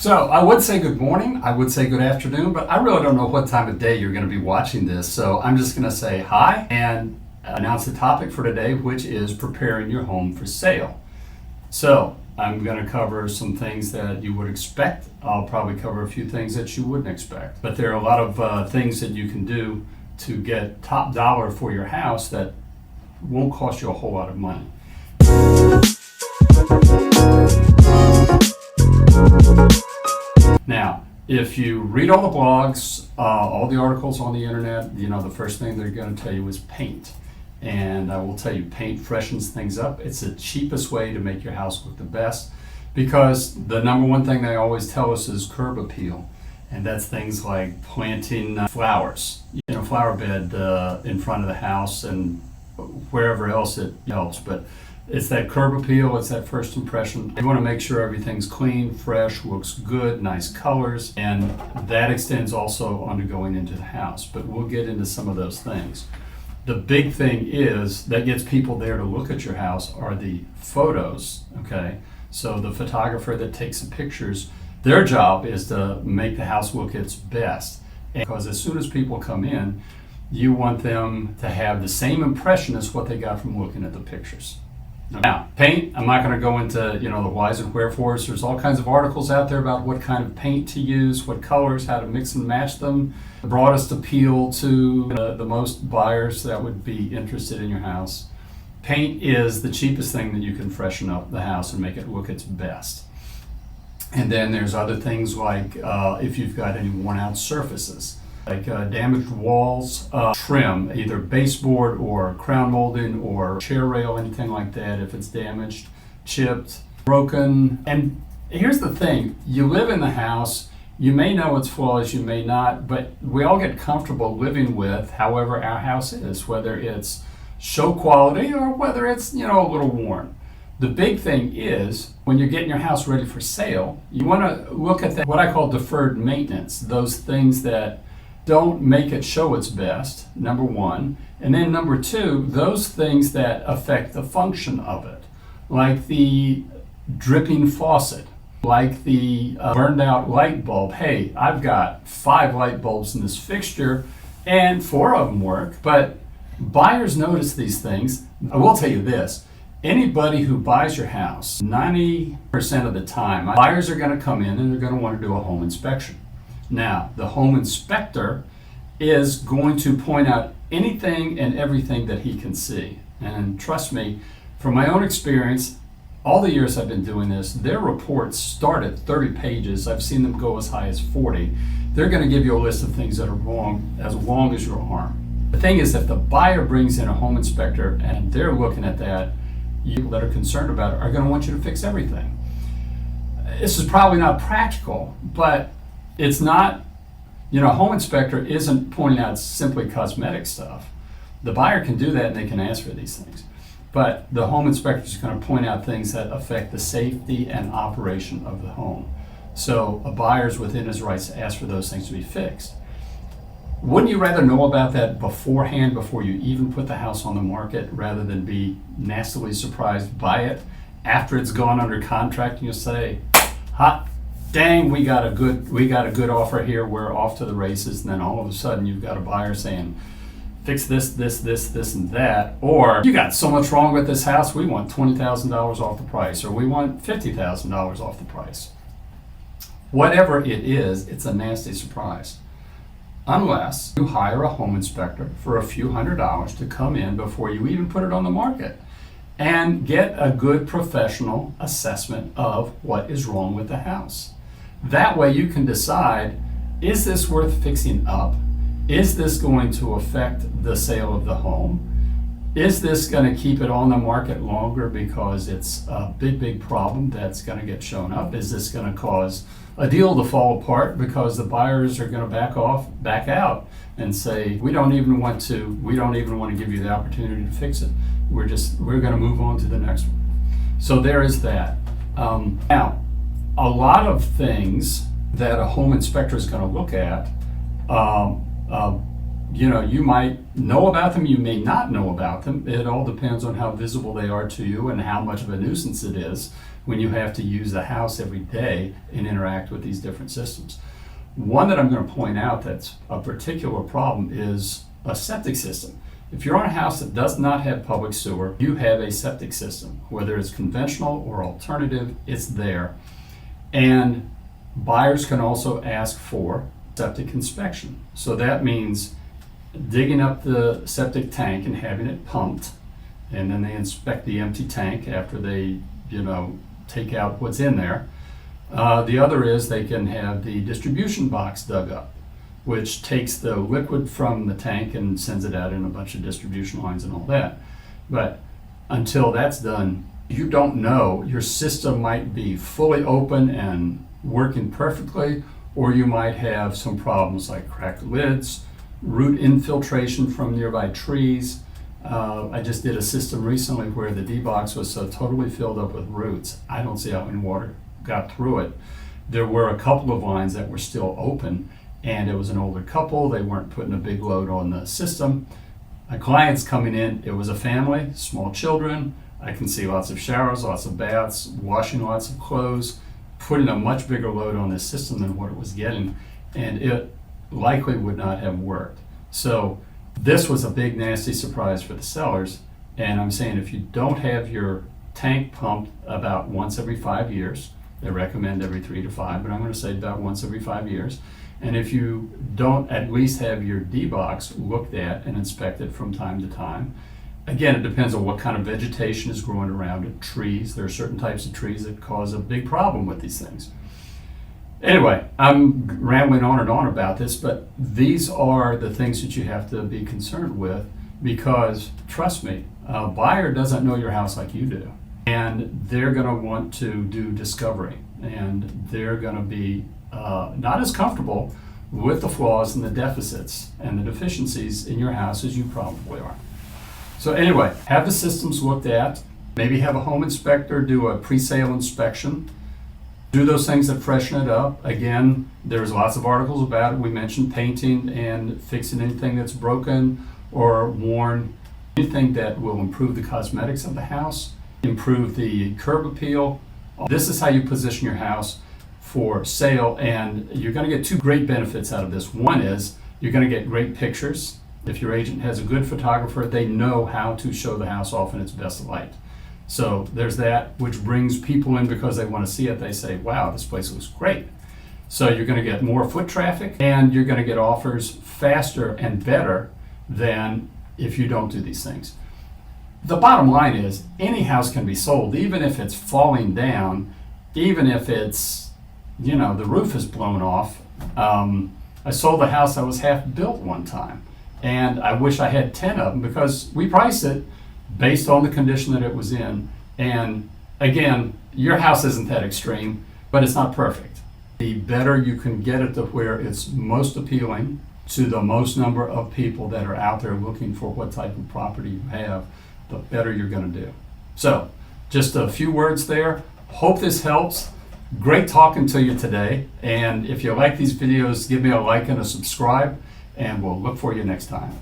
So I would say good morning, I would say good afternoon, but I really don't know what time of day you're going to be watching this. So I'm just going to say hi and announce the topic for today, which is preparing your home for sale. So I'm going to cover some things that you would expect. I'll probably cover a few things that you wouldn't expect. But there are a lot of things that you can do to get top dollar for your house that won't cost you a whole lot of money. Now, if you read all the blogs, all the articles on the internet, the first thing they're going to tell you is paint. And I will tell you, paint freshens things up. It's the cheapest way to make your house look the best, because the number one thing they always tell us is curb appeal. And that's things like planting flowers, flower bed in front of the house and wherever else it helps. But it's that curb appeal, it's that first impression. You want to make sure everything's clean, fresh, looks good, nice colors, and that extends also onto going into the house. But we'll get into some of those things. The big thing is that gets people there to look at your house are the photos, okay? So the photographer that takes the pictures, their job is to make the house look its best. Because as soon as people come in, you want them to have the same impression as what they got from looking at the pictures. Now, paint, I'm not going to go into the whys and wherefores. There's all kinds of articles out there about what kind of paint to use, what colors, how to mix and match them. The broadest appeal to the most buyers that would be interested in your house. Paint is the cheapest thing that you can freshen up the house and make it look its best. And then there's other things like if you've got any worn out surfaces, like damaged walls, trim, either baseboard or crown molding or chair rail, anything like that, if it's damaged, chipped, broken. And here's the thing, you live in the house, you may know its flaws, you may not, but we all get comfortable living with however our house is, whether it's show quality or whether it's, a little worn. The big thing is when you're getting your house ready for sale, you want to look at that, what I call deferred maintenance, those things that don't make it show its best, number one. And then number two, those things that affect the function of it, like the dripping faucet, like the burned out light bulb. Hey, I've got 5 light bulbs in this fixture and 4 of them work, but buyers notice these things. I will tell you this, anybody who buys your house, 90% of the time, buyers are going to come in and they're going to want to do a home inspection. Now, the home inspector is going to point out anything and everything that he can see. And trust me, from my own experience, all the years I've been doing this, their reports start at 30 pages. I've seen them go as high as 40. They're going to give you a list of things that are wrong as long as your arm. The thing is, if the buyer brings in a home inspector and they're looking at that, you that are concerned about it are going to want you to fix everything. This is probably not practical, but it's not, a home inspector isn't pointing out simply cosmetic stuff. The buyer can do that and they can ask for these things. But the home inspector is going to point out things that affect the safety and operation of the home. So a buyer's within his rights to ask for those things to be fixed. Wouldn't you rather know about that beforehand, before you even put the house on the market, rather than be nastily surprised by it after it's gone under contract and you'll say, hot dang, we got a good offer here, we're off to the races, and then all of a sudden you've got a buyer saying, fix this, and that, or you got so much wrong with this house, we want $20,000 off the price, or we want $50,000 off the price. Whatever it is, it's a nasty surprise. Unless you hire a home inspector for a few $100s to come in before you even put it on the market and get a good professional assessment of what is wrong with the house. That way you can decide, is this worth fixing up? Is this going to affect the sale of the home? Is this going to keep it on the market longer because it's a big problem that's going to get shown up? Is this going to cause a deal to fall apart because the buyers are going to back out and say, we don't even want to give you the opportunity to fix it. We're going to move on to the next one. So there is that. Now, a lot of things that a home inspector is going to look at, you might know about them, you may not know about them. It all depends on how visible they are to you and how much of a nuisance it is when you have to use the house every day and interact with these different systems. One that I'm going to point out that's a particular problem is a septic system. If you're on a house that does not have public sewer, you have a septic system. Whether it's conventional or alternative, it's there. And buyers can also ask for septic inspection. So that means digging up the septic tank and having it pumped, and then they inspect the empty tank after they, take out what's in there. The other is they can have the distribution box dug up, which takes the liquid from the tank and sends it out in a bunch of distribution lines and all that. But until that's done, you don't know. Your system might be fully open and working perfectly, or you might have some problems like cracked lids, root infiltration from nearby trees. I just did a system recently where the D-box was so totally filled up with roots, I don't see how any water got through it. There were a couple of lines that were still open, and it was an older couple. They weren't putting a big load on the system. My client's coming in, it was a family, small children. I can see lots of showers, lots of baths, washing lots of clothes, putting a much bigger load on this system than what it was getting, and it likely would not have worked. So this was a big nasty surprise for the sellers, and I'm saying if you don't have your tank pumped about once every 5 years, they recommend every 3 to 5, but I'm going to say about once every 5 years. And if you don't at least have your D-box looked at and inspected from time to time, again, it depends on what kind of vegetation is growing around it. Trees, there are certain types of trees that cause a big problem with these things. Anyway, I'm rambling on and on about this, but these are the things that you have to be concerned with, because trust me, a buyer doesn't know your house like you do. And they're going to want to do discovery, and they're going to be not as comfortable with the flaws and the deficits and the deficiencies in your house as you probably are. So anyway, have the systems looked at, maybe have a home inspector do a pre-sale inspection, do those things that freshen it up. Again, there's lots of articles about it. We mentioned painting and fixing anything that's broken or worn, anything that will improve the cosmetics of the house, improve the curb appeal. This is how you position your house for sale, and you're going to get two great benefits out of this. One is you're going to get great pictures. If your agent has a good photographer, they know how to show the house off in its best light. So there's that, which brings people in because they want to see it. They say, wow, this place looks great. So you're going to get more foot traffic, and you're going to get offers faster and better than if you don't do these things. The bottom line is any house can be sold, even if it's falling down, even if it's, the roof is blown off. I sold a house that was half built one time, and I wish I had 10 of them because we priced it based on the condition that it was in. And again, your house isn't that extreme, but it's not perfect. The better you can get it to where it's most appealing to the most number of people that are out there looking for what type of property you have, the better you're going to do. So just a few words there. Hope this helps. Great talking to you today. And if you like these videos, give me a like and a subscribe, and we'll look for you next time.